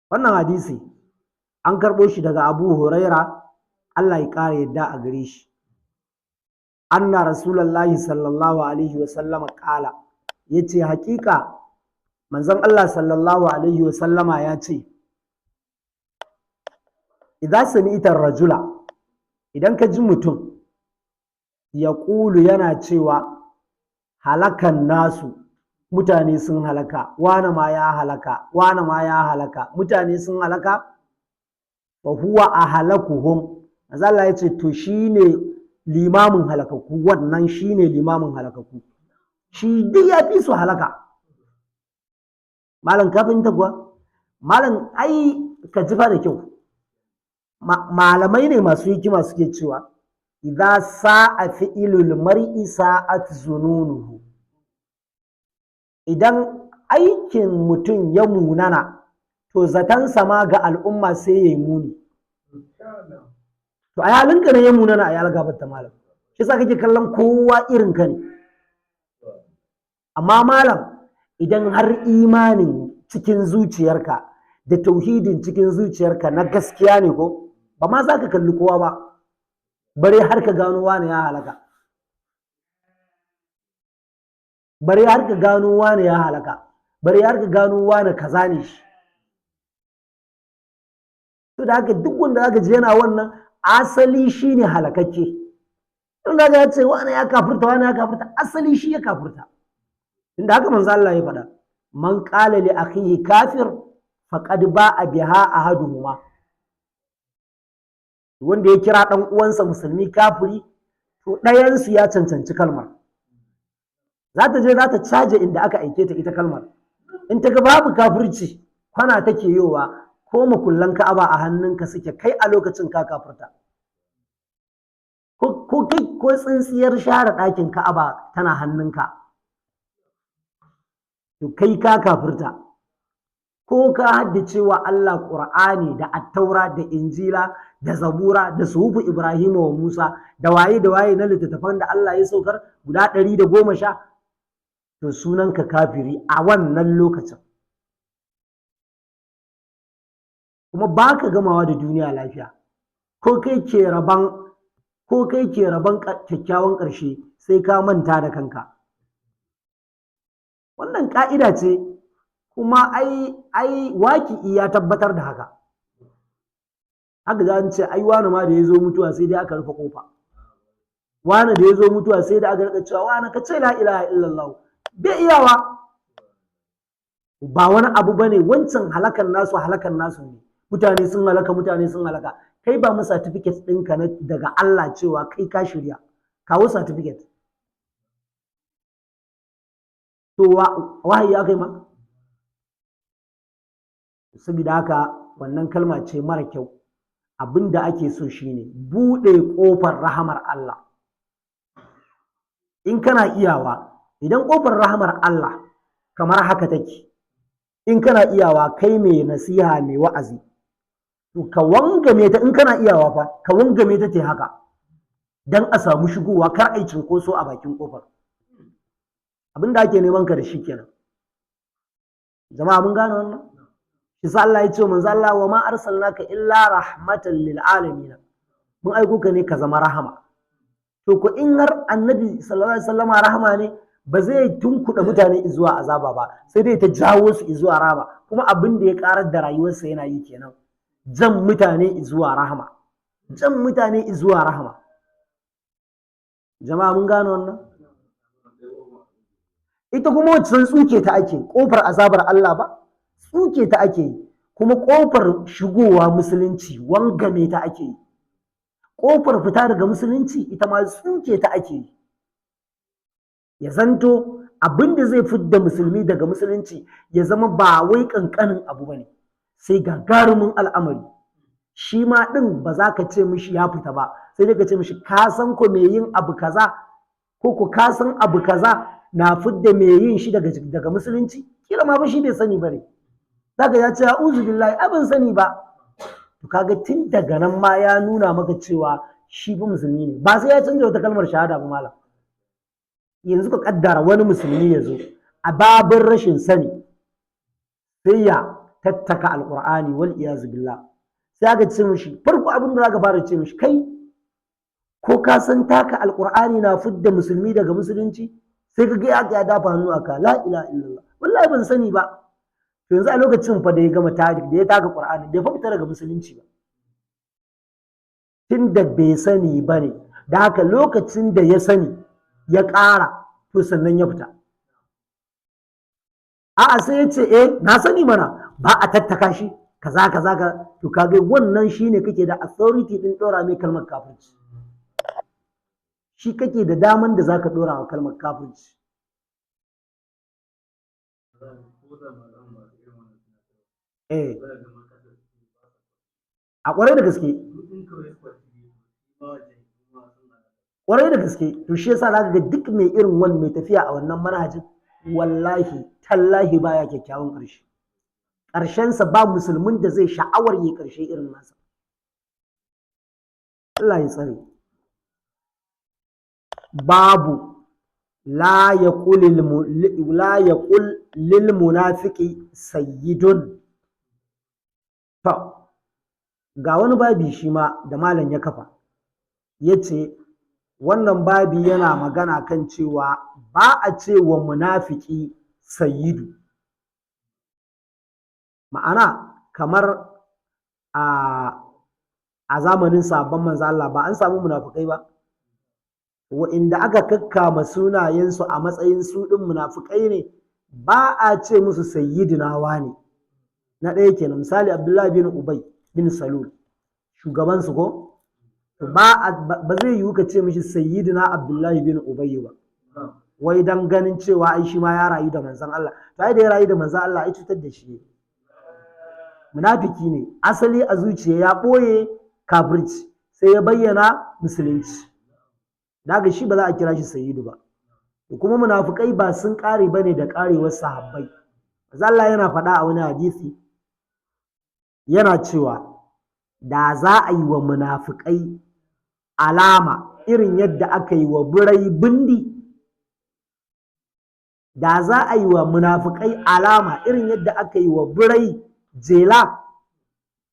wannan hadisi an karɓo shi daga Abu Huraira Allah ya ƙara yadda a gare shi anna rasulullahi sallallahu alaihi wa sallama ƙala yace hakika manzon Allah sallallahu alaihi wa sallama ya ce idan sami'ta rajula idan ka ji mutum ya ƙulu yana cewa halakan nasu mutane sun halaka wane ma ya halaka wane ma ya halaka mutane sun halaka wa huwa ahlakuhum manzo Allah ya ce to shine limamin halakaku wannan shine limamin halakaku shi duk ya fi su halaka malam ka fahimta kuwa malam ai ka ji fa da kyau malamai ne masu hikima suke cewa idza sa'a fi'ilul mar'i sa'at zununuhu idan aikin mutum ya munana to zatansa ma ga al'umma sai ya yi muni to a yalinka ne ya munana a yalga batta malam shi sa kake kallon kowa irin ka ne amma malam idan har imanin cikin zuciyarka da tauhidin cikin zuciyarka na gaskiya ne ko ba ma za ka kalli kowa ba bare har ka gano wani ya halaka bare har ka gano wani ya halaka bare har ka gano wani kaza ne shi to da haka duk wanda zaka ji yana wannan asali shine halakakke in da ya ce wani ya kafirta asali shi ya kafirta inda haka manzo Allah ya faɗa man qala li akhihi kafir faqad ba'a biha ahaduhuma wanda ya kira dan uwansa musulmi kafiri to ɗayan su ya cancanci kalmar za ta caje inda aka aike ta ita kalmar in ta ga babu kafirci kwana take yowa ko makullan ka'aba a hannunka suke kai a lokacin ka kafirta ko tsintsiyar share ɗakin ka'aba tana hannunka to kai ka kafirta ko ka haddace wa Allah Qur'ani da Attaura da Injila da Zabura da Suhufu Ibrahim wa Musa da waye na littattafan da Allah ya saukar guda 110 to sunanka kafiri a wannan lokacin kuma baka gamawa da duniya lafiya ko kai ke raban kyakkyawan ƙarshe sai ka manta da kanka wannan ƙa'ida ce kuma ai waƙi'i ya tabbatar da haka za a ce ai wani ma da ya zo mutuwa sai dai aka rufe kofa wani da ya zo mutuwa sai da aka rika cewa wani ka ce la ilaha illallah bai iyawa ba wani abu bane wancan halakan nasu ne mutane sun halaka kai ba mu certificate ɗinka daga Allah cewa kai ka shirya kawo certificate to wahayi ya kai ma saboda haka wannan kalma ce mara kyau abinda ake so shine buɗe ƙofar rahamar Allah in kana iyawa idan ƙofar rahamar Allah kamar haka take in kana iyawa kai mai nasiha mai wa'azi to ka wangame ta in kana iyawa fa ka wangame ta te haka dan a samu shigowa kar ai cinkoso a bakin ƙofar abinda ake neman ka da shi kenan jama'a mun gane wannan shi Allah ya ce manzo Allah wa ma arsalnaka illa rahmatan lil alamin mun aiko ka ne ka zama rahama to ko in har annabi sallallahu alaihi wasallama rahama ne ba zai tunkuɗa mutane zuwa azaba ba sai dai ta jawo su zuwa rahama kuma abin da ya karar da rayuwarsa yana yi kenan jan mutane zuwa rahama jama'a mun gane wannan ita kuma wacce tsuke ta ake kofar azabar Allah ba tsuke ta ake yi kuma ƙofar shigowa musulunci wangame ta ake yi ƙofar fita daga musulunci ita ma tsuke ta ake yi ya zanto abin da zai fidda musulmi daga musulunci ya zama ba wai ƙanƙanin abu bane sai gagarumin al'amari shi ma ɗin ba za ka ce mishi ya fita ba sai dai ka ce mishi ka san ko me yin abu kaza ko ku ka san abu kaza na fidda me yin shi daga musulunci kila ma ba shi bai sani bane zaka ya ce a'udhu billahi abin sani ba to kaga tun daga nan ma ya nuna maka cewa shi ba musulmi ne ba sai ya canza wata kalmar shahada ba malam yanzu ka kaddara wani musulmi ya zo a babin rashin sani sai ya tattaka alqur'ani wal iyaz billah sai aka ce mishi farko abin da zaka fara ce mishi kai ko ka san taka alqur'ani na fidda musulmi daga musulunci sai ka ga ya dafa hannu aka la ilaha illallah wallahi ban sani ba to yanzu a lokacin fa da ya gama tarik da ya taka qur'ani bai fa fita daga musulunci ba tunda bai sani bane da haka lokacin da ya sani ya ƙara to sannan ya fita a'a sai ya ce na sani mana ba a tattaka shi kaza kaza ka to kage wannan shine kake da authority din dora mai kalmar kafirci shi kake da daman da zaka dora wa kalmar kafirci a kwarai da gaske kwarai da gaske to shi yasa zaka ga duk mai irin wannan mai tafiya a wannan manhajin wallahi tallahi baya kyakkyawan ƙarshe ƙarshensa ba musulmin da zai sha'awar yi ƙarshe irin nasa Allah ya tsare babu la yaqul lil munafiqi sayyidun to ga wani babi shi ma da malam ya kafa yace wannan babi yana magana kan cewa ba a ce wa munafiki sayyidu ma'ana kamar a zamanin sabon manzo Allah ba an samu munafikai ba wa'inda aka kakkama sunayensu a matsayin su ɗin munafikai ne ba a ce musu sayyidina wani na ɗaya kenan misali Abdullahi bin Ubay bin Salul shugabansu ko ba zai yiwu ka ce mishi sayyidina Abdullahi bin Ubay ba wai dan ganin cewa ai shi ma ya rayu da manzon Allah to ai da ya rayu da manzon Allah ai cutar da shi munafiki ne asali a zuciya ya ɓoye kafirci sai ya bayyana musulunci daga shi ba za a kira shi sayyidu ba kuma munafikai ba sun kare bane da karewar sahabbai manzo Allah yana faɗa a wani hadisi yana cewa da za a yi wa munafikai alama irin yadda aka yi wa birai bindi da za a yi wa munafikai alama irin yadda aka yi wa birai jela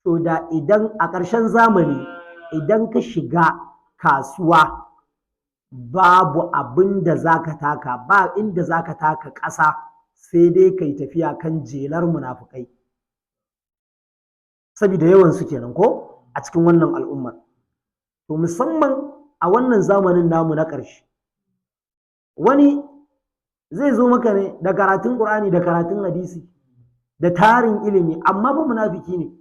to da idan a ƙarshen zamani idan ka shiga kasuwa babu abin da za ka taka ba inda za ka taka ƙasa sai dai kai tafiya kan jelar munafukai saboda yawan su kenan ko a cikin wannan al'ummar to musamman a wannan zamanin namu na ƙarshe wani zai zo maka ne da karatun Qur'ani da karatun hadisi da tarin ilimi amma ba munafiki ne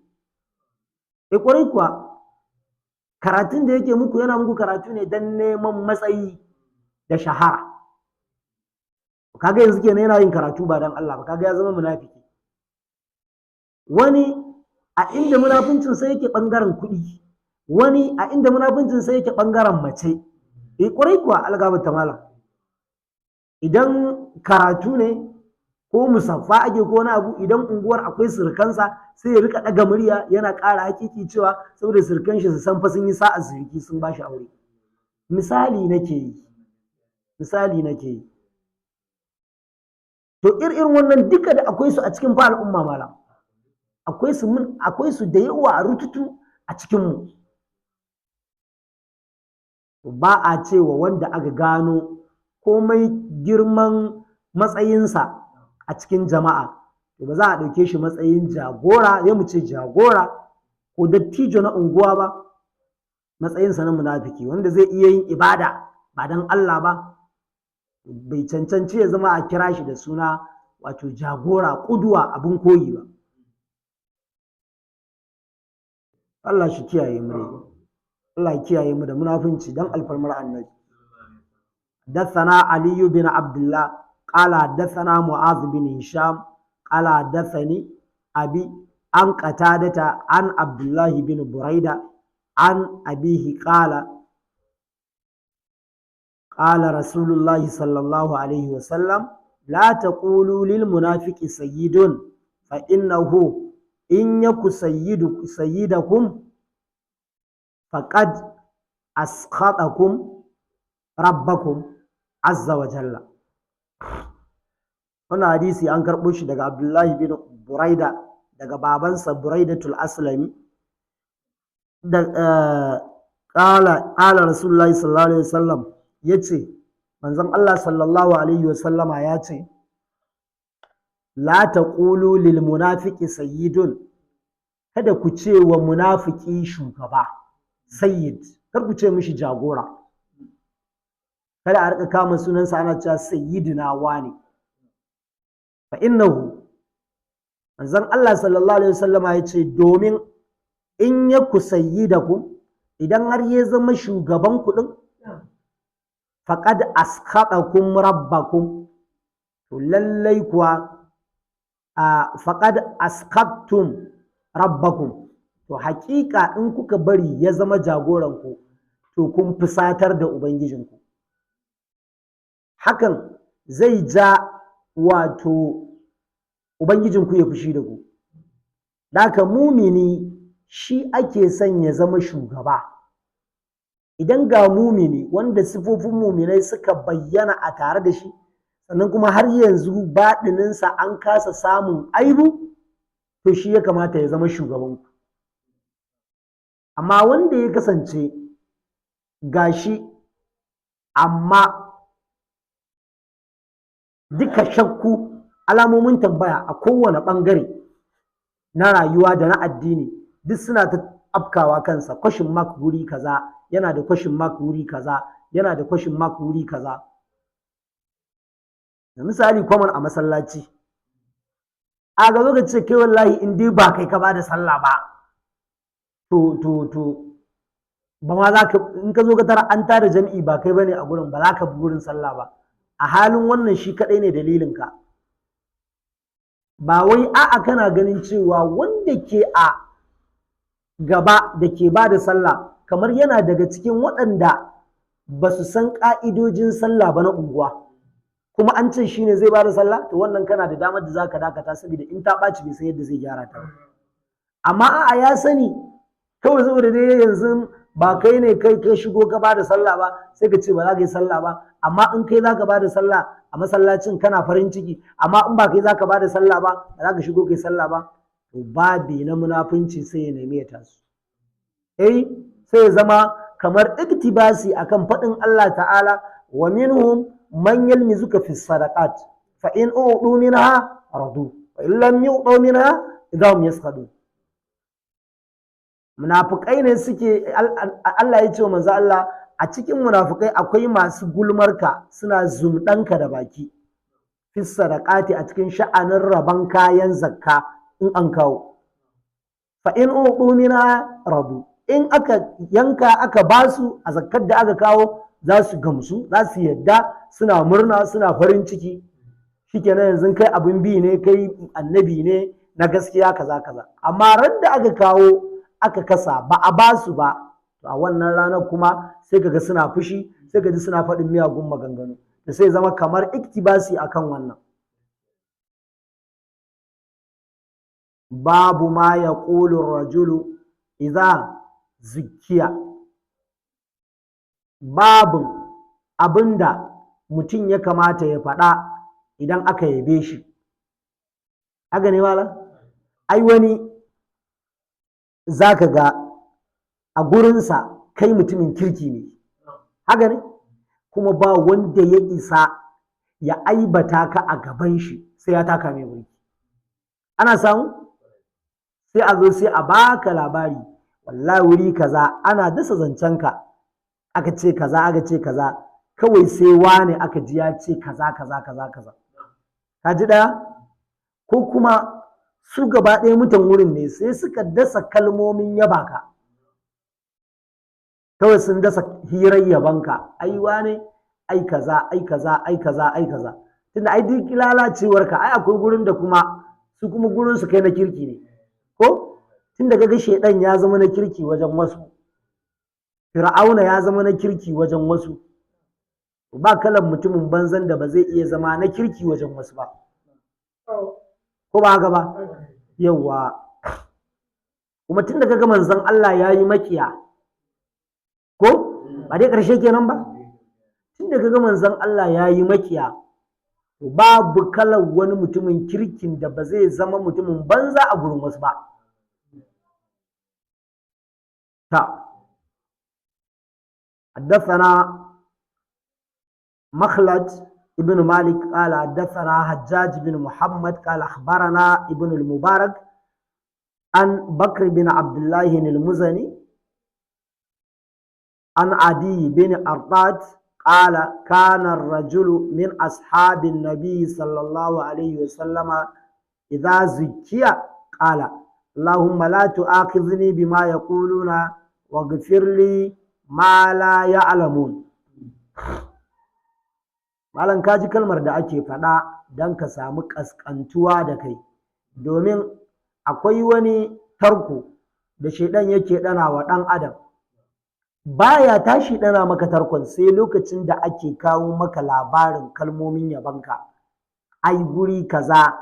ƙwarai kuwa karatun da yake muku yana muku karatu ne don neman matsayi da shahara kaga yanzu kenan yana yin karatu ba don Allah ba kaga ya zama munafiki wani a inda munafincin sai yake bangaren kuɗi wani a inda munafincin sai yake bangaren mace ƙwarai kuwa algaba ta malam idan karatu ne ko musaffa ake ko wani abu idan unguwar akwai surkansa sai ya rika daga murya yana ƙara hakiki cewa saboda surkan shi su san fa sun yi sa'a surki sun ba shi aure misali nake yi to irin wannan duka da akwai su a cikin fa al'umma malam akwai su da yawa a rututu a cikin mu ba a cewa wanda aka gano komai girman matsayinsa a cikin jama'a ba za a ɗauke shi matsayin jagora ya mu ce jagora ko dattijo na unguwa ba matsayinsa na munafiki wanda zai iya yin ibada ba don Allah ba bai cancanci ya zama a kira shi da suna wato jagora kuduwa abin koyi ba Allah shi kiyaye mu Allah ya kiyaye mu da munafunci dan alfarmar annabi حدثنا علي بن عبد الله قال حدثنا معاذ بن هشام قال حدثني أبي عن قتادة عن عبد الله بن بريدة عن أبيه قال قال رسول الله صلى الله عليه وسلم لا تقولوا للمنافق سيد فإنه إن يك سيدكم فقد أسخطكم ربكم عز وجل. wannan hadisi an karɓo shi daga Abdullahi bin Buraida daga babansa Buraidatul Aslami da qala Rasulullahi sallallahu alaihi wasallam yace manzon Allah sallallahu alaihi wasallama yace la taqulu lil munafiqi sayyidun, kada ku ce wa munafiki shugaba sayyid, kar ku ce mishi jagora, kada a rika kama sunansa ana cewa sayyidina wani, fa innahu manzon Allah sallallahu alaihi wasallama yace domin in yaku sayyidakum, idan har ya zama shugaban ku din, faqad askhatakum rabbakum, to lallai kuwa faqad askhattum rabbakum, to haƙiƙa in kuka bari ya zama jagoranku to kun fusatar da ubangijinku. Hakan zai ja wato ubangijinku ya fushi da ku. Daka mumini shi ake son ya zama shugaba. Idan ga mumini wanda sifofin muminai suka bayyana a tare da shi, sannan kuma har yanzu baɗininsa an kasa samun aibu, to shi ya kamata ya zama shugabanku. Amma wanda ya kasance gashi amma duka shakku, alamomin tambaya a kowane ɓangare na rayuwa da na addini duk suna ta afkawa kansa, question mark wuri kaza, yana da question mark wuri kaza, yana da question mark wuri kaza. Da misali kwaman a masallaci, a ga zo ce kai wallahi in dai ba kai ka ba da sallah ba, to ba ma za ka, in ka zo ka tara an tada jam'i ba kai bane a gurin, ba za ka bi gurin sallah ba. A halin wannan shi kadai ne dalilinka. Ba wai a'a kana ganin cewa wanda ke a gaba da ke ba da sallah kamar yana daga cikin waɗanda ba su san ƙa'idojin sallah ba na unguwa, kuma an ce shi ne zai ba da sallah, to wannan kana da damar da za ka dakata, saboda in ta ɓaci bai san yadda zai gyara ta ba. Amma a'a ya sani, kawai saboda dai yanzu ba kai ne kai ka shigo ka ba da sallah ba, sai ka ce ba za ka yi sallah ba. Amma in kai za ka ba da sallah a masallacin kana farin ciki, amma in ba kai za ka ba da sallah ba, ba za ka shigo kai sallah ba, to babi na munafunci sai ya nemi ya tasu. Sai ya zama kamar iktibasi akan faɗin Allah ta'ala, wa minhum man yalmizuka fi sadaqat fa in u'du minha radu wa in lam yu'du minha idahum yaskhadun. Munafukai ne suke, Allah ya ce wa manzo Allah, a cikin munafukai akwai masu gulmarka, suna zumɗanka da baki fi sadaqati, a cikin sha'anin rabon kayan zakka in an kawo. Fa in u'du minha radu, in aka yanka aka basu a zakkar da aka kawo, za su gamsu, za su yadda, suna murna, suna farin ciki. Shikenan yanzu kai abin bi ne, kai annabi ne na gaskiya kaza kaza. Amma ran da aka kawo aka kasa ba a basu ba, to a wannan ranar kuma sai kaga suna fushi, sai kaji suna faɗin miyagun maganganu, da sai zama kamar iktibasi akan wannan. Babu ma yaqulu rajulu idza zikkiya, babin abinda mutum ya kamata ya faɗa idan aka yabe shi. Haka ne malam? Ai wani za ka ga a gurinsa kai mutumin kirki ne, haka ne? Kuma ba wanda ya isa ya aibata ka a gaban shi sai ya taka mai burki. Ana samu? Sai a zo sai a baka labari, wallahi wuri kaza ana dasa zancenka, aka ce kaza aka ce kaza, kawai sai wane aka ji ya ce kaza kaza kaza kaza. Ka ji ɗaya? Ko kuma su gaba ɗaya mutan wurin ne sai suka dasa kalmomin yabaka, kawai sun dasa hirar yabanka, ai wane ai kaza ai kaza ai kaza ai kaza. Tunda ai duk lalacewarka ai akwai gurin da kuma su kuma gurin su kai na kirki ne, ko tunda kaga shedan ya zama na kirki wajen wasu, Fir'auna ya zama na kirki wajen wasu, ba kalan mutumin banzan da ba zai iya zama na kirki wajen wasu ba, ko ba haka ba? Yawwa. Kuma tun da kaga manzon Allah ya yi makiya, ko ba dai ƙarshe kenan ba? Tun da kaga manzon Allah ya yi makiya, to babu kalar wani mutumin kirkin da ba zai zama mutumin banza a gurin wasu ba. حدثنا مخلد ابن مالك قال حدثنا حجاج بن محمد قال أخبرنا ابن المبارك عن بكر بن عبد الله المزني عن عدي بن أرطاد قال كان الرجل من أصحاب النبي صلى الله عليه وسلم إذا زكي قال اللهم لا تؤاخذني بما يقولون واغفر لي ما لا يعلمون. malam kaji kalmar da ake faɗa don ka samu ƙasƙantuwa da kai, domin akwai wani tarko da shaidan yake ɗana wa ɗan adam, baya tashi ɗana maka tarkon sai lokacin da ake kawo maka labarin kalmomin yabanka. Ai guri kaza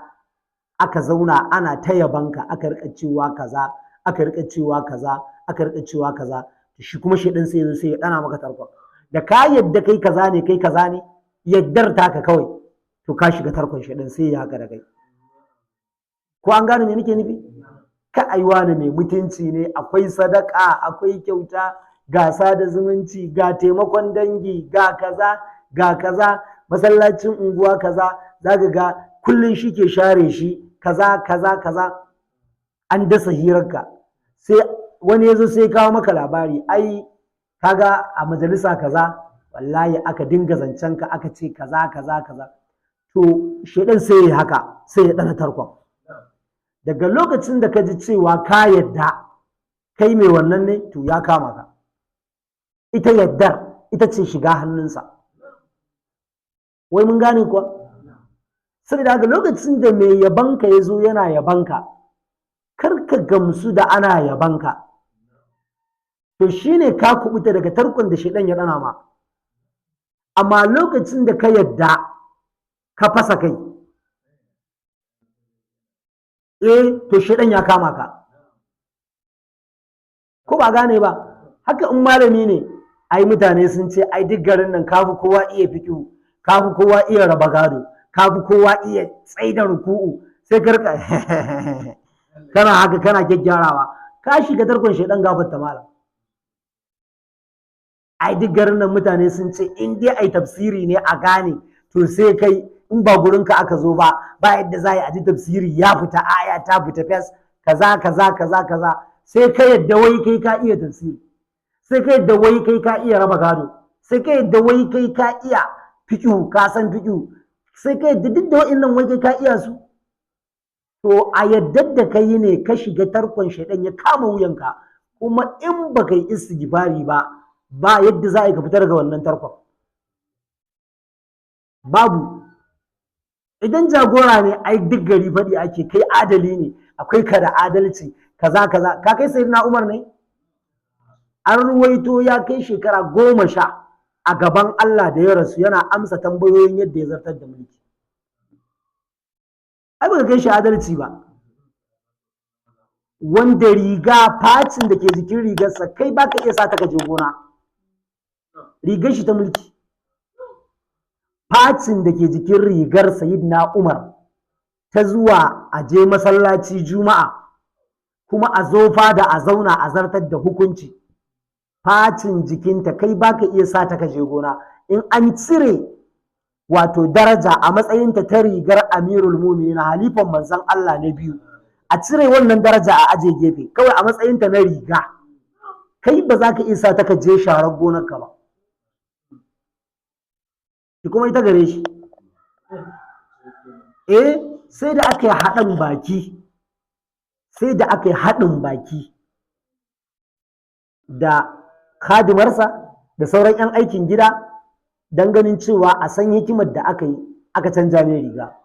aka zauna ana ta yabanka, aka rika cewa kaza, aka rika cewa kaza, aka rika cewa kaza, shi kuma shaidan sai ya zo sai ya ɗana maka tarkon. Da ka yadda kai kaza ne, kai kaza ne, yaddar taka kawai, to ka shiga tarkon shaidan sai ya haka da kai. Ko an gane me nake nufi? Ka aiwa ne mai mutunci ne, akwai sadaka, akwai kyauta, ga sada zumunci, ga taimakon dangi, ga kaza, ga kaza, masallacin unguwa kaza, zaka ga kullun shi ke share shi, kaza kaza kaza, an dasa hirarka. Sai wani yazo sai kawo maka labari, ai kaga a majalisa kaza wallahi aka dinga zancen ka, aka ce kaza kaza kaza, to shedan sai ya haka, sai ya dana tarkon. Daga lokacin da ka ji cewa ka yadda kai mai wannan ne, to ya kama ka. Ita yaddar ita ce shiga hannunsa. Wai mun gane kuwa? Saboda haka lokacin da mai yabanka ya zo yana yabanka, kar ka gamsu da ana yabanka, to shine ka kubuta daga tarkon da shedan ya dana ma. Amma lokacin da ka yadda ka fasa kai, to shedan ya kama ka. Ko ba gane ba? Haka in malami ne, ai mutane sun ce ai duk garin nan kafi kowa iya fiqhu, kafi kowa iya raba gado, kafi kowa iya tsaida ruku'u, sai karka kana haka kana gyaggyarawa, ka shiga tarkon shedan gafarta malam. Ai duk garin nan mutane sun ce in dai ai tafsiri ne a gane, to sai kai in ba gurinka aka zo ba yadda za a ji tafsiri ya fita, aya ta fita fes, kaza kaza kaza kaza, sai ka yadda wai kai ka iya tafsiri, sai ka yadda wai kai ka iya raba gado, sai ka yadda wai kai ka iya fiqhu, ka san fiqhu, sai ka yadda duk da wa'annan wai kai ka iya su. To a yadda da kai ne ka shiga tarkon shaidan ya kama wuyanka, kuma in baka yi istighfari ba yadda za a yi ka fita daga wannan tarkon. Babu. Idan jagora ne, ai duk gari faɗi ake kai adali ne, akwai ka da adalci, kaza kaza. Ka kai sayyidina Umar ne? An ruwaito ya kai shekara 10 a gaban Allah da ya rasu yana amsa tambayoyin yadda ya zartar da mulki. Ai ba ka kai shi adalci ba. Wanda riga facin da ke jikin rigarsa kai baka iya sa ta kaje gona. Rigar shi ta mulki. Facin da ke jikin rigar Sayyidina Umar ta zuwa a je masallaci Juma'a, kuma a zo fada a zauna a zartar da hukunci, facin jikinta kai baka iya sa ta kaje gona. In an cire wato daraja a matsayinta ta rigar Amirul Mu'minin, halifan manzon Allah na biyu, a cire wannan daraja a aje gefe, kawai a matsayinta na riga, kai ba za ka iya sa ta kaje sharar gonarka ba. Ki kuma ita gare shi. Sai da aka yi haɗin baki, sai da aka yi haɗin baki da khadimarsa da sauran 'yan aikin gida don ganin cewa a san hikimar da aka yi aka canja mai riga.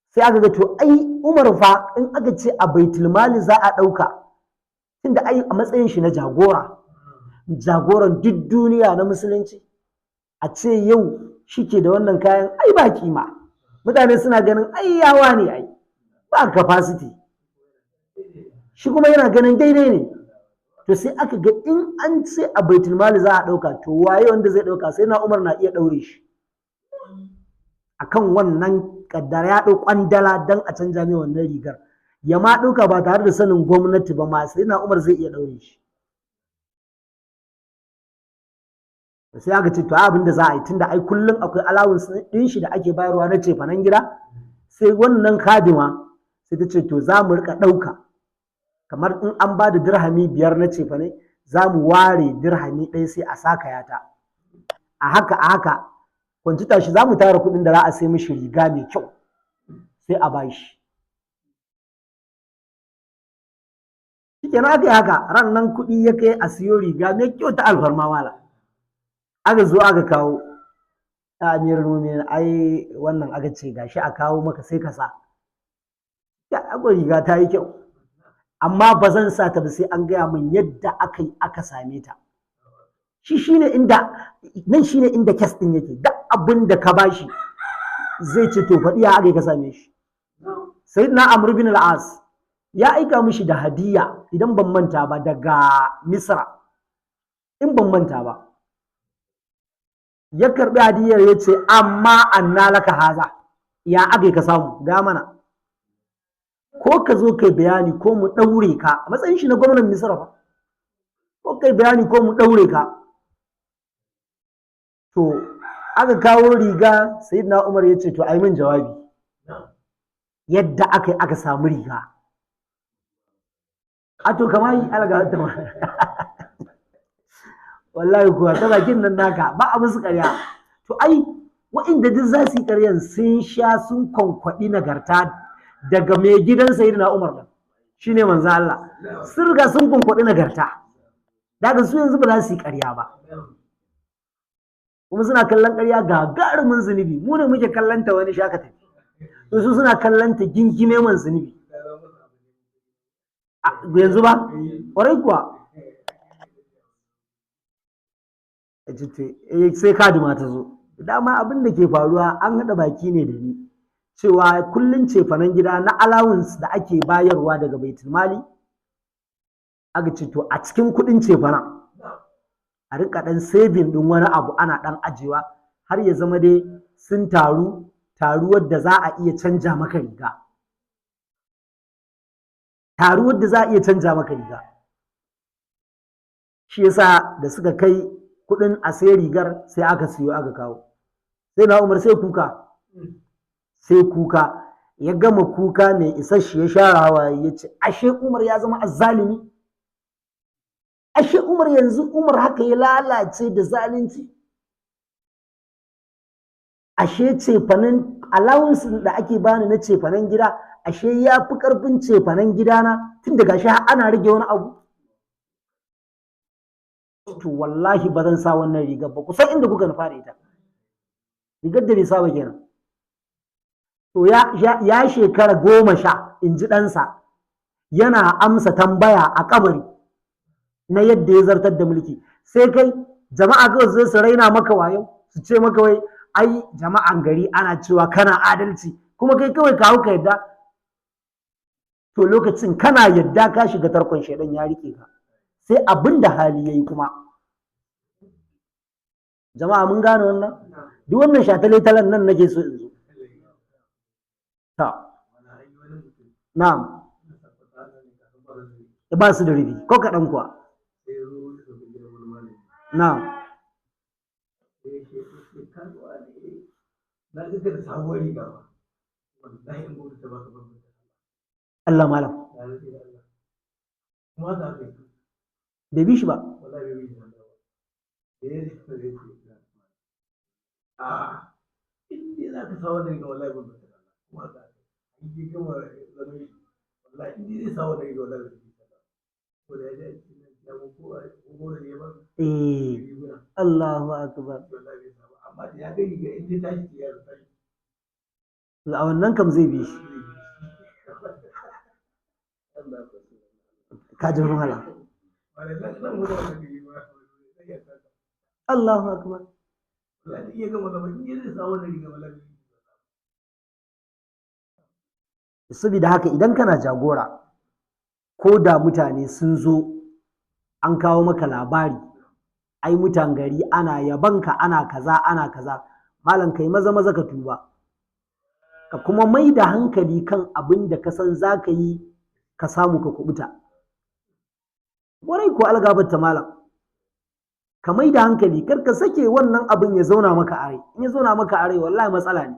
Sai aka ga to ai Umar fa in aka ce a baitul mali za a ɗauka, tunda ai a matsayin shi na jagoran duk duniya na musulunci, a ce yau shi ke da wannan kayan, ai ba kima. Mutane suna ganin ai yawa ne, ai ba capacity, shi kuma yana ganin daidai ne. To sai aka ga in an ce a baitul mali za a ɗauka, to waye wanda zai ɗauka? Sai na Umar na iya ɗaure shi. akan wannan kaddara ya ɗau kwandala don a canja mai wannan rigar ya ma ɗauka ba tare da sanin gwamnati ba ma sai na Umar zai iya ɗaure shi sai aka ce to abin da za a yi tunda ai kullum akwai allowance ɗin shi da ake bayarwa na cefanen gida sai wannan kadima sai ta ce to za mu rika ɗauka kamar in an ba da dirhami 5 na cefane za mu ware dirhami 1 sai a sakaya ta a haka kwanci tashi za mu tara kuɗin da za a sai mishi riga mai kyau sai a bashi shikenan aka yi haka ran nan kuɗi ya kai a siyo riga mai kyau ta alfarma mala aka zo aka kawo ta amir numi ai wannan aka ce gashi a kawo maka sai ka sa ya akwai riga ta yi kyau amma ba zan sa ta ba sai an gaya min yadda aka yi aka same ta shine inda kes din yake duk abin da ka bashi zai ce to faɗi ya aka yi ka same shi sayyidina amr bin al-as ya aika mishi da hadiya idan ban manta ba daga misra in ban manta ba ya karbi hadiyar ya ce amma anna laka haza ya aka yi ka samu ga mana ko ka zo kai bayani ko mu ɗaure ka a matsayin shi na gwamnan misra fa ko kai bayani ko mu ɗaure ka to aka kawo riga sayyidina umar ya ce to ai min jawabi yadda aka yi aka samu riga a to kama yi alaga ta ma wallahi kuwa ta bakin nan naka ba a musu ƙarya to ai wa'inda duk za su yi ƙaryan sun sha sun kwankwaɗi nagarta daga mai gidan sayyidina Umar din shine manzo Allah sun riga sun kwankwaɗi nagarta daga su yanzu ba za su yi ƙarya ba kuma suna kallon ƙarya gagarumin zunubi mu ne muke kallon ta wani shaka tafi to su suna kallon ta gingime man zunubi yanzu ba ƙwarai kuwa sai kadima ta zo dama abin da ke faruwa an haɗa baki ne da ni cewa kullun cefanen gida na allowance da ake bayarwa daga baitul mali aka ce to a cikin kuɗin cefanen a rika ɗan saving ɗin wani abu ana ɗan ajewa har ya zama dai sun taruwar da za a iya canja maka riga taruwar da za a iya canja maka riga shi yasa da suka kai kuɗin a sai rigar sai aka siyo aka kawo sai na umar sai kuka ya gama kuka mai isasshe ya share hawaye ya ce ashe umar ya zama azzalimi ashe umar yanzu umar haka ya lalace da zalunci ashe cefanen allowance da ake bani na cefanen gida ashe ya fi karfin cefanen gidana tun daga shi ana rage wani abu to wallahi ba zan sa wannan rigar ba kusan inda kuka nufa da ita rigar da bai saba kenan to ya shekara 10 in ji ɗansa yana amsa tambaya a kabari na yadda ya zartar da mulki sai kai jama'a kawai zai su raina maka wayo su ce maka wai ai jama'an gari ana cewa kana adalci kuma kai kawai kawo ka yadda to lokacin kana yadda ka shiga tarkon shaidan ya rike ka sai abin da hali yayi kuma jama'a mun gane wannan duk wannan shatale talan nan nake so in zo ta na'am ba su da rubi ko kaɗan kuwa na'am Allah malam bai bi shi ba inda za ka sa wannan riga wallahi ban bata kuma ka yi gama zama wallahi inda zai sa wannan riga wallahi ban bata ko da ya ji ya mu ko da ya ba Allahu akbar amma da ya ga riga inda ta shi ya rufa a wannan kam zai bi shi ka ji ruhala Allahu akbar saboda haka idan kana jagora ko da mutane sun zo an kawo maka labari ai mutan gari ana yabanka ana kaza malam kai maza ka tuba ka kuma mai da hankali kan abin da ka san za ka yi ka samu ka kubuta. Warai ko algabarta malam, ka mai da hankali kar ka sake wannan abin ya zauna maka a rai. In ya zauna maka a rai wallahi matsala ne.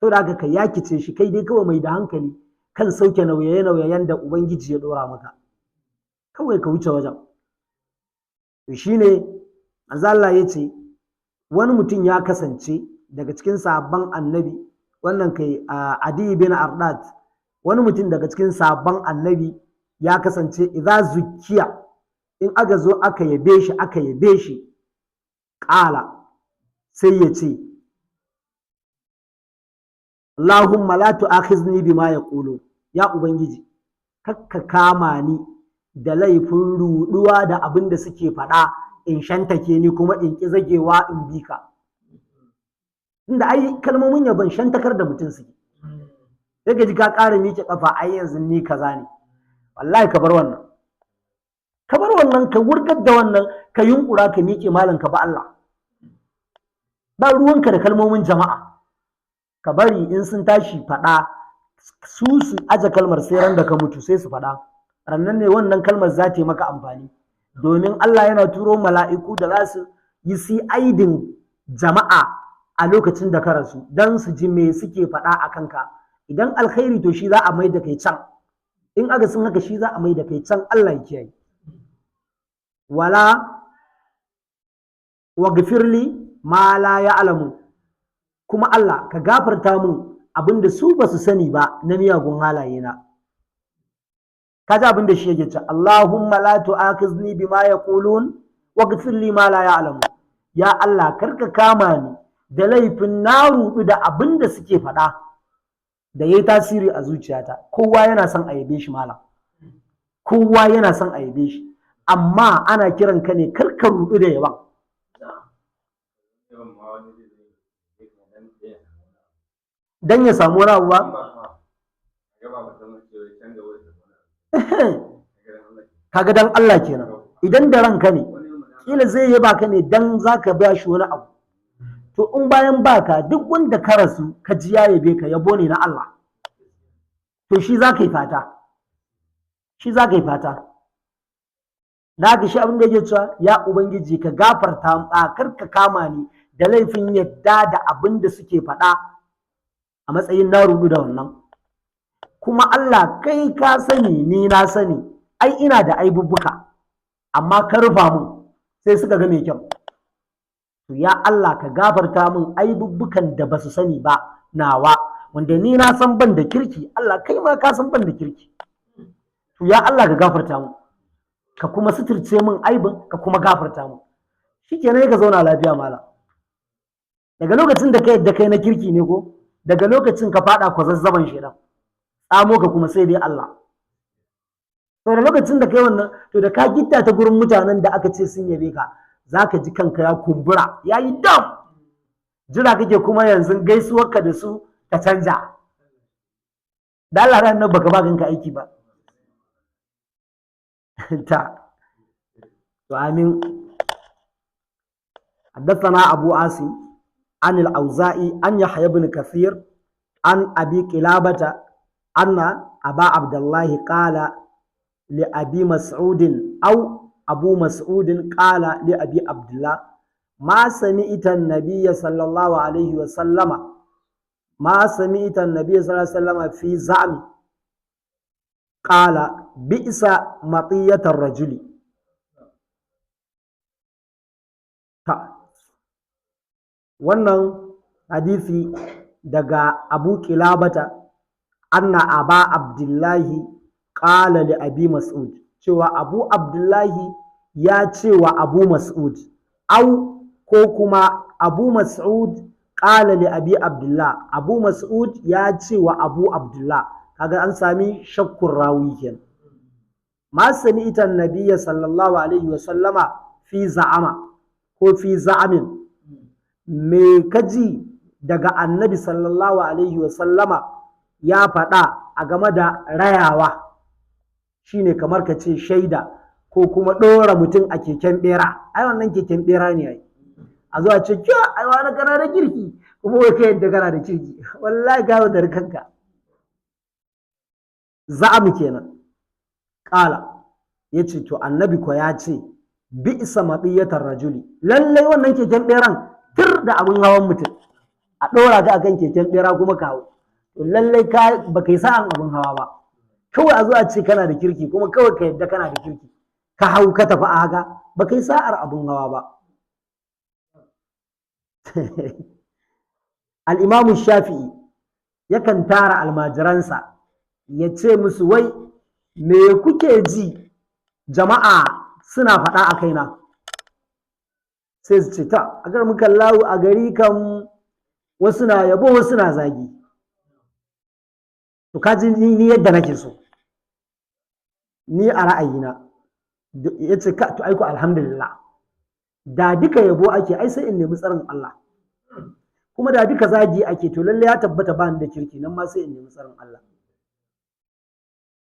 To da haka ka yakice shi, kai dai kawai mai da hankali kan sauke nauye-nauyen da Ubangiji ya dora maka. Kawai ka wuce wajen. To shine manzo Allah ya ce wani mutum ya kasance daga cikin sahabban annabi, wannan kai Adi bin Ardat, wani mutum daga cikin sahabban annabi ya kasance idza zukiya, in aka zo aka yabe shi ƙala sai ya ce Allahumma la tu'akhizni bima yaqulu, ya ubangiji kakka kama ni da laifin ruduwa da abin da suke faɗa in shantake ni kuma in ki zagewa in bi ka. Inda ai kalmomin yabon shantakar da mutum suke, sai ka ji ka ƙara miƙe ƙafa ai yanzu ni kaza ne. Wallahi ka bar wannan, ka bar wannan, ka wurgar da wannan, ka yunkura ka miƙe malam ka ba Allah. Ba ruwanka da kalmomin jama'a, ka bari in sun tashi faɗa su aje kalmar sai ran da ka mutu sai su faɗa. Rannan ne wannan kalmar za ta yi maka amfani, domin Allah yana turo mala'iku da za su yi aidin jama'a a lokacin da ka rasu don su ji me suke faɗa a kanka. Idan alkhairi to shi za a mai da kai can, in aka sun haka shi za a mai da kai can. Allah ya kiyaye. Wala waghfirli ma la ya'lamu, kuma Allah ka gafarta mun abinda su ba su sani ba na miyagun halaye na. Kaji abin da shi yake ce Allahumma la tu'akhizni bima yaqulun waghfir li ma la ya'lamu. Ya Allah karka kama ni da laifin na rudu da abin da suke faɗa da yayi tasiri a zuciyata. Kowa yana son a yabe shi malam, kowa yana son a yabe shi, amma ana kiran ka ne karka rudu da yaban. Dan ya samu wani abu ba. Kaga dan Allah kenan. Idan da ranka ne kila zai yaba ka ne dan zaka ba shi wani abu. To in bayan baka duk wanda ka rasu ka ji ya yabe ka, yabo ne na Allah, to shi za ka yi fata, shi za ka yi fata. Na ga shi abin da yake cewa ya ubangiji ka gafarta kar ka kama ni da laifin yadda da abin da suke faɗa a matsayin na rudu da wannan. Kuma Allah kai ka sani ni na sani, ai ina da aibubbuka amma ka rufa mun sai suka ga mai kyau. To ya Allah ka gafarta mun aibubbukan da basu sani ba nawa, wanda ni na san ban da kirki, Allah kai ma ka san ban da kirki. To ya Allah ka gafarta mun, ka kuma suturce mun aibin, ka kuma gafarta mun. Shikenan ka zauna lafiya malam. Daga lokacin da ka yadda kai na kirki ne ko, daga lokacin ka fada kwazazzaban shedan, tsamo ka kuma sai dai Allah. To da lokacin da kai wannan, to da ka gitta ta gurin mutanen da aka ce sun yabe ka, zaka ji kanka ya kumbura, yayi dam. Jira kake kuma yanzu gaisuwarka da su ta canja. Da Allah ran nan baka ba ganka aiki ba. Ta. To amin. حدثنا أبو عاصم عن الأوزاعي عن يحيى بن كثير عن أبي قلابة أن أبا عبد الله قال لأبي مسعود أو أبو مسعود قال لأبي عبد الله ما سمعت النبي صلى الله عليه وسلم في زعم قال بئس مطية الرجل. wannan hadisi daga Abu Qilabata anna Aba Abdullahi qala li Abi Mas'ud, cewa Abu Abdullahi ya ce wa Abu Mas'ud, au ko kuma Abu Mas'ud qala li Abi Abdullah, Abu Mas'ud ya ce wa Abu Abdullah. Kaga an sami shakkun rawi kenan. Ma sami'ta an-nabiyya sallallahu alaihi wa sallama fi za'ama ko fi za'amin, me kaji daga annabi sallallahu alaihi wasallama ya faɗa a game da rayawa, shine kamar ka ce shaida ko kuma ɗora mutum a keken ɓera. Ai wannan keken ɓera ne ai, a zuwa ce ai wani kana da girki kuma wai kai yadda kana da kirki wallahi ka da kanka za'amu kenan qala yace to annabi ko ya ce bi isa madiyatar rajuli lallai wannan keken beran tir da abin hawan mutum a ɗora ka akan keken bera kuma ka hau to lallai ka baka yi sa'an abin hawa ba kawai a zo a ce kana da kirki kuma kawai ka yadda kana da kirki ka hau ka tafi a haka baka yi sa'ar abin hawa ba al'imamu shafi'i yakan tara almajiransa ya ce musu wai me kuke ji jama'a suna faɗa a kaina sai su ce ta a gar muka lawo a gari kan wasu na yabo wasu na zagi to kaji ni yadda nake so ni a ra'ayina ya ce ka to aiko alhamdulillah da duka yabo ake ai sai in nemi tsarin Allah kuma da duka zagi ake to lalle ya tabbata ba ni da kirki nan ma sai in nemi tsarin Allah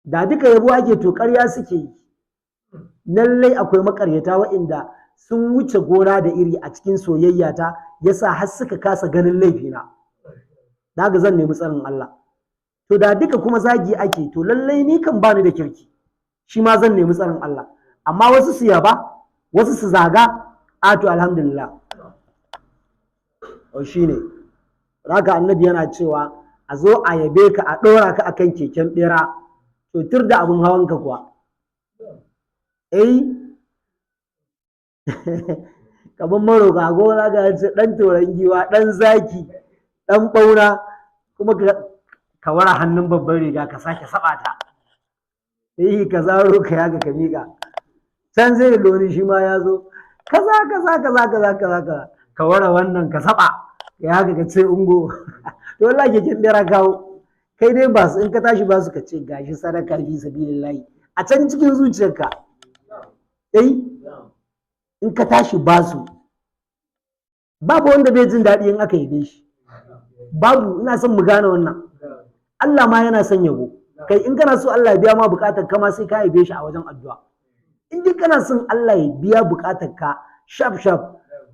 da duka yabo ake to ƙarya suke yi lallai akwai makaryata waɗanda sun wuce gona da iri a cikin soyayya ta yasa har suka kasa ganin laifina daga zan nemi tsarin Allah to da duka kuma zagi ake to lallai ni kan bani da kirki shi ma zan nemi tsarin Allah amma wasu su yaba wasu su zaga a to alhamdulillah shine haka annabi yana cewa a zo a yabe ka a ɗora ka akan keken bera to tur da abin hawanka kuwa kaman maroka gona ga ce dan toron giwa dan zaki dan bauna kuma ka wara hannun babban riga ka sake saba ta ka zaro ka yaga ka mika can zai ga wani shi ma ya zo kaza ka wara wannan ka saba ya haka ka ce ungo to wallahi keken bera kawo kai dai ba su in ka tashi ba su ka ce gashi sadaka fi sabilillahi a can cikin zuciyarka in ka tashi ba su babu wanda bai jin daɗi in aka yabe shi babu ina son mu gane wannan Allah ma yana son yabo kai in kana so Allah ya biya ma bukatar ka ma sai ka yabe shi a wajen addu'a in dai kana son Allah ya biya bukatar ka shaf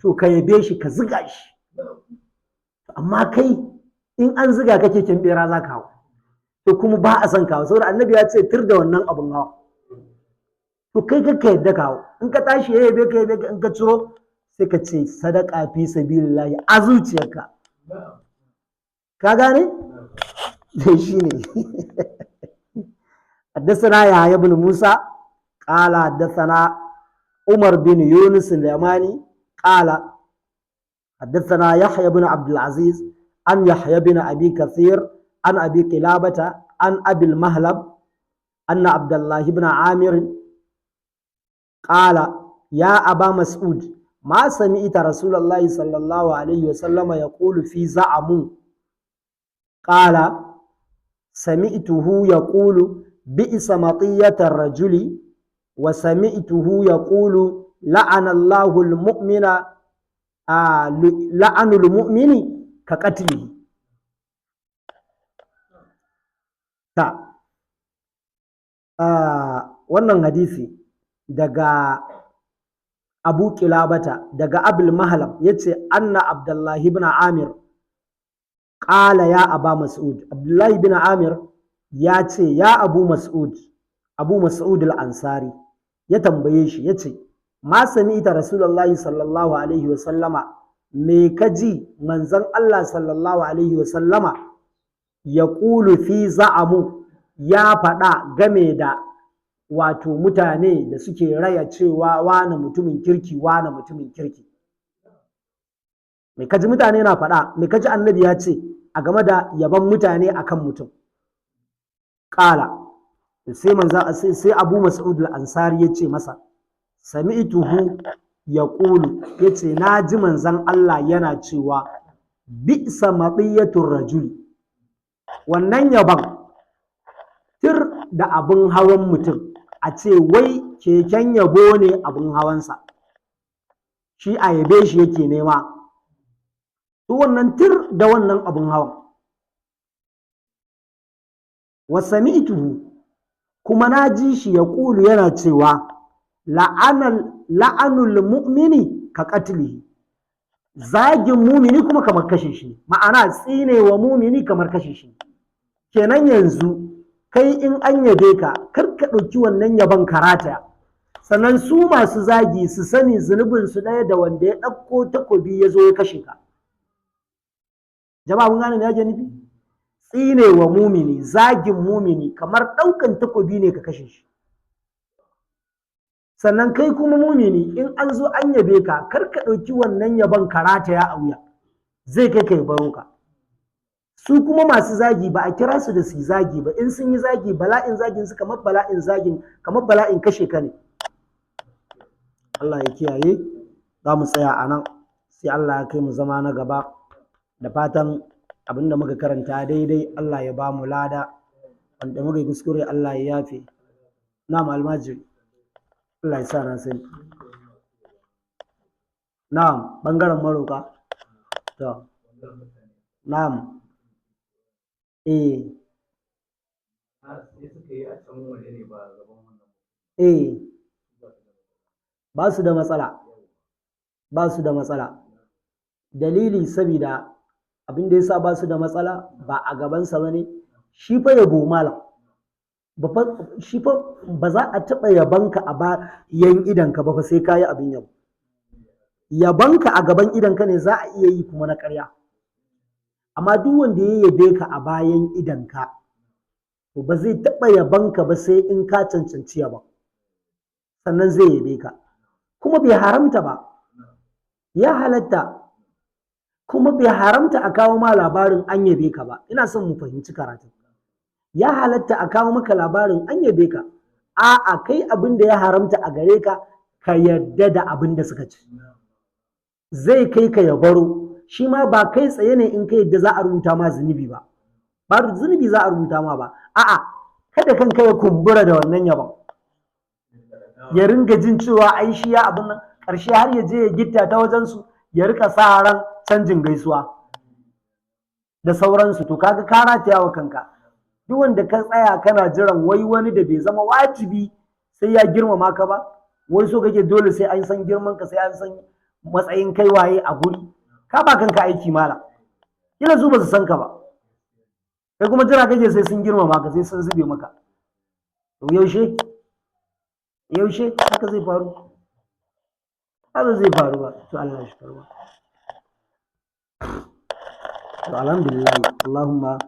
to ka yabe shi ka ziga shi amma kai in an ziga ka keken bera za ka hau to kuma ba a son kawo saboda annabi ya ce tir da wannan abun hawa to kai ka yadda kawo in ka tashi ya yabe ka in ka ciro sai ka ce sadaka fi sabilillahi a zuciyarka ka gane da shi ne حدثنا يحيى بن موسى قال حدثنا عمر بن يونس اليماني قال حدثنا يحيى بن عبد العزيز عن يحيى بن ابي كثير عن ابي قلابة عن ابي المهلب ان عبد الله بن عامر قال يا ابا مسعود ما سمعت رسول الله صلى الله عليه وسلم يقول في زعم قال سمعته يقول بئس مطية الرجل وسمعته يقول لعن الله المؤمن لعن المؤمن كقتله wannan hadisi daga Abu Kilabata daga Abul Mahlab yace anna Abdullah ibn Amir qala ya Aba Mas'ud Abdullah ibn Amir ya ce ya Abu Mas'ud al-Ansari ya tambaye shi yace ma sami'ta Rasulullahi sallallahu alaihi wa sallama me kaji manzon Allah sallallahu alaihi wa sallama ya qulu fi za'amu ya faɗa game da wato mutane da suke raya cewa wane mutumin kirki me kaji mutane na faɗa me kaji annabi ya ce a game da yaban mutane akan mutum ƙala sai Abu Mas'ud al-Ansari ya ce masa sami'tuhu yaqulu yace na ji manzon Allah yana cewa bi'sa matiyatur rajuli wannan yaban tir da abin hawan mutum a ce wai keken yabo ne abin hawansa shi a yabe shi yake nema to wannan tir da wannan abin hawan wa sami'tuhu kuma na ji shi ya ƙulu yana cewa la'anul mu'mini ka qatlihi zagin mumini kuma kamar kashe shi, ma'ana tsinewa mumini kamar kashe shi. Kenan yanzu kai in an yabe ka kar ka ɗauki wannan yabon karata, sannan su masu zagi su sani zunubin su ɗaya da wanda ya ɗauko takobi ya zo ya kashe ka. Jama'a mun gane me ake nufi? Tsinewa mumini, zagin mumini kamar ɗaukan takobi ne ka kashe shi. Sannan kai kuma mumini in an zo an yabe ka kar ka ɗauki wannan yabon karata ya a wuya, zai kai kai baro ka. Su kuma masu zagi ba a kira su da su zagi ba, in sun yi zagi bala'in zagin su kamar bala'in zagin kamar bala'in kashe ka ne. Allah ya kiyaye, za mu tsaya a nan sai Allah ya kai mu zama na gaba, da fatan abinda muka karanta daidai Allah ya ba mu lada, wanda muka yi kuskure Allah ya yafe. Na'am almajiri, Allah ya sa na sani. Na'am bangaren maroka to na'am eh ba su da matsala, ba su da matsala. Dalili sabida abin da yasa ba su da matsala ba a gabansa bane, shi fa yabo malam shi fa ba za a taɓa yabanka a bayan idanka ba fa sai kayi abin yabo. Yabanka a gaban idanka ne za a iya yi kuma na ƙarya, amma duk wanda ya yabe ka a bayan idanka to ba zai taɓa yabanka ba sai in ka cancanci yabon, sannan zai yabe ka. Kuma bai haramta ba, ya halatta. Kuma bai haramta a kawo ma labarin an yabe ka ba, ina son mu fahimci karatu. Ya halatta a kawo maka labarin an yabe ka, a'a kai abin da ya haramta a gare ka ka yadda da abin da suka ci, zai kai ka ya baro. Shi ma ba kai tsaye ne in ka yadda za a rubuta ma zunubi ba, ba zunubi za a rubuta ma ba, a'a kada kanka ya kumbura da wannan yabon, ya ringa jin cewa ai shi ya abin nan, ƙarshe har ya je ya gitta ta wajensu ya rika sa ran canjin gaisuwa da sauransu. To kaga ka rataya wa kanka. Duk wanda ka tsaya kana jiran wai wani da bai zama wajibi sai ya girmama ka ba, wai so kake dole sai an san girman ka, sai an san matsayin kai waye a guri, ka ba kanka aiki mala. Kila su ba su san ka ba, kai kuma jira kake sai sun girmama ka, sai sun zube maka. To yaushe haka zai faru? Haka zai faru ba. To Allah shi karba. To alhamdulillah, Allahumma